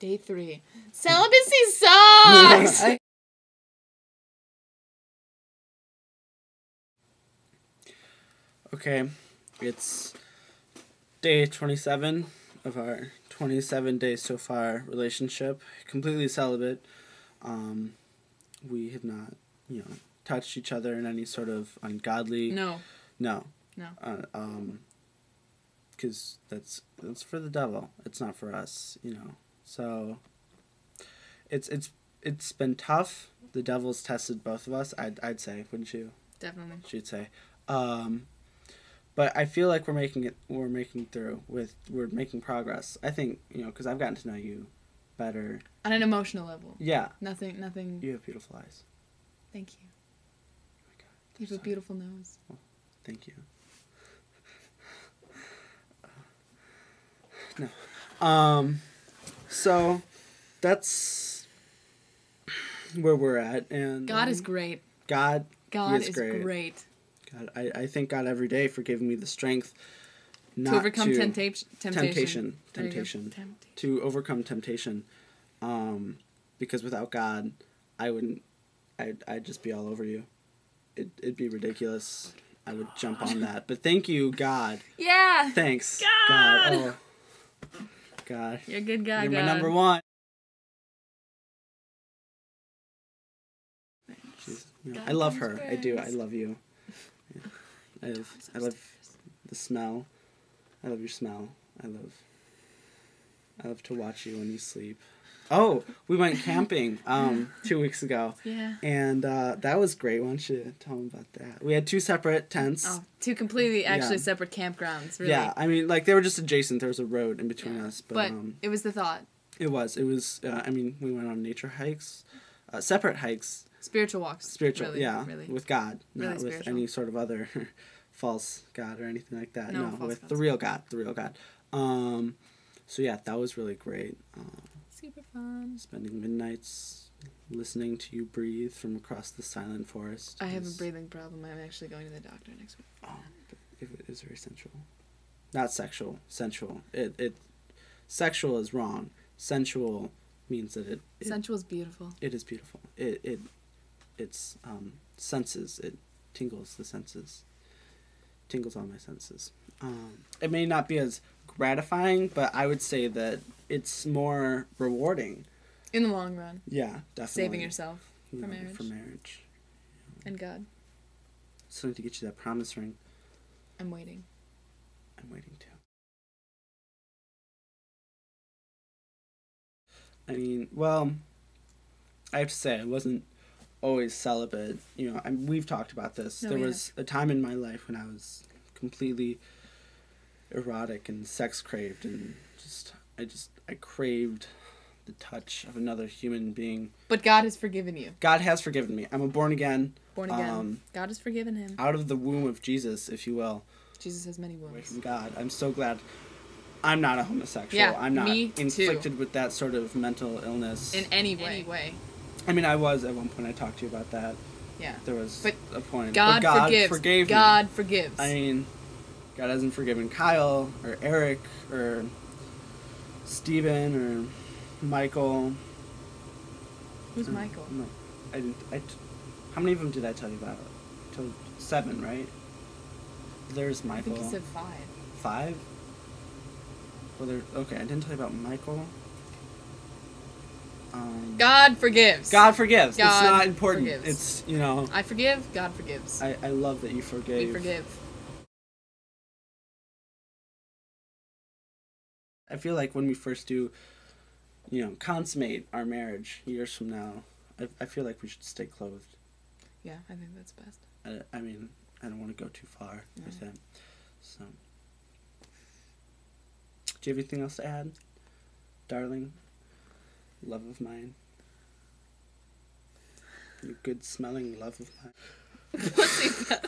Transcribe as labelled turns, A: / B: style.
A: Day 3. Celibacy sucks!
B: Okay, it's day 27 of our 27 days so far relationship. Completely celibate. We have not, touched each other in any sort of ungodly...
A: No.
B: Because that's for the devil. It's not for us, So, it's been tough. The devil's tested both of us, I'd say, wouldn't you?
A: Definitely.
B: She'd say. But I feel like we're making progress. I think, because I've gotten to know you better.
A: On an emotional level.
B: Yeah.
A: Nothing.
B: You have beautiful eyes.
A: Thank you.
B: Oh my God.
A: You have a beautiful nose.
B: Well, thank you. No. So that's where we're at, and
A: God is great.
B: God
A: is great.
B: God, I thank God every day for giving me the strength
A: to overcome temptation.
B: To overcome temptation. Because without God, I'd just be all over you. It'd be ridiculous. I would jump on that. But thank you, God.
A: Yeah.
B: Thanks,
A: God.
B: Oh, God.
A: You're a good guy,
B: You're
A: God.
B: my number one. I love her. I do. I love you. Yeah. I love the smell. I love your smell. I love to watch you when you sleep. Oh, we went camping 2 weeks ago.
A: Yeah.
B: And that was great. Why don't you tell them about that? We had 2 separate tents.
A: Oh, 2 completely separate campgrounds, really.
B: Yeah, I mean, they were just adjacent. There was a road in between us. But
A: it was the thought.
B: It was, we went on nature hikes, separate hikes.
A: Spiritual walks. Really.
B: With God,
A: really
B: not with any sort of other false God or anything like that. No, with the real God. So yeah, that was really great.
A: Super fun.
B: Spending midnights listening to you breathe from across the silent forest.
A: I have a breathing problem. I'm actually going to the doctor next week.
B: Oh, but it is very sensual. Not sexual. Sensual. Sexual is wrong. Sensual means that
A: sensual is beautiful.
B: It is beautiful. It's senses. It tingles the senses. Tingles all my senses. It may not be as gratifying, but I would say that it's more rewarding.
A: In the long run.
B: Yeah, definitely.
A: Saving yourself for marriage.
B: For marriage.
A: And God.
B: So I need to get you that promise ring.
A: I'm waiting.
B: I'm waiting too. I mean, well, I have to say, I wasn't always celibate. We've talked about this. There was a time in my life when I was completely erotic and sex craved, and I craved the touch of another human being.
A: But God has forgiven you.
B: God has forgiven me. I'm a born again.
A: God has forgiven him.
B: Out of the womb of Jesus, if you will.
A: Jesus has many wombs.
B: Away from God. I'm so glad I'm not a homosexual.
A: Yeah,
B: I'm not
A: me
B: inflicted
A: too.
B: with that sort of mental illness.
A: In any way.
B: I mean, I was at one point. I talked to you about that.
A: Yeah.
B: There was a point.
A: God forgives.
B: Forgave me.
A: God forgives.
B: I mean, God hasn't forgiven Kyle or Eric or Steven or Michael.
A: Who's Michael?
B: No, I didn't. How many of them did I tell you about? I told 7, right? There's Michael.
A: I think you said 5.
B: 5? Well, okay, I didn't tell you about Michael.
A: God forgives.
B: God forgives.
A: God
B: it's not important.
A: Forgives.
B: It's,
A: I forgive, God forgives.
B: I love that you forgave.
A: We forgive.
B: I feel like when we first do, consummate our marriage years from now, I feel like we should stay clothed.
A: Yeah, I think that's best.
B: I mean, I don't want to go too far with it. So, do you have anything else to add, darling? Love of mine. You good smelling love of mine.
A: Pussy feather.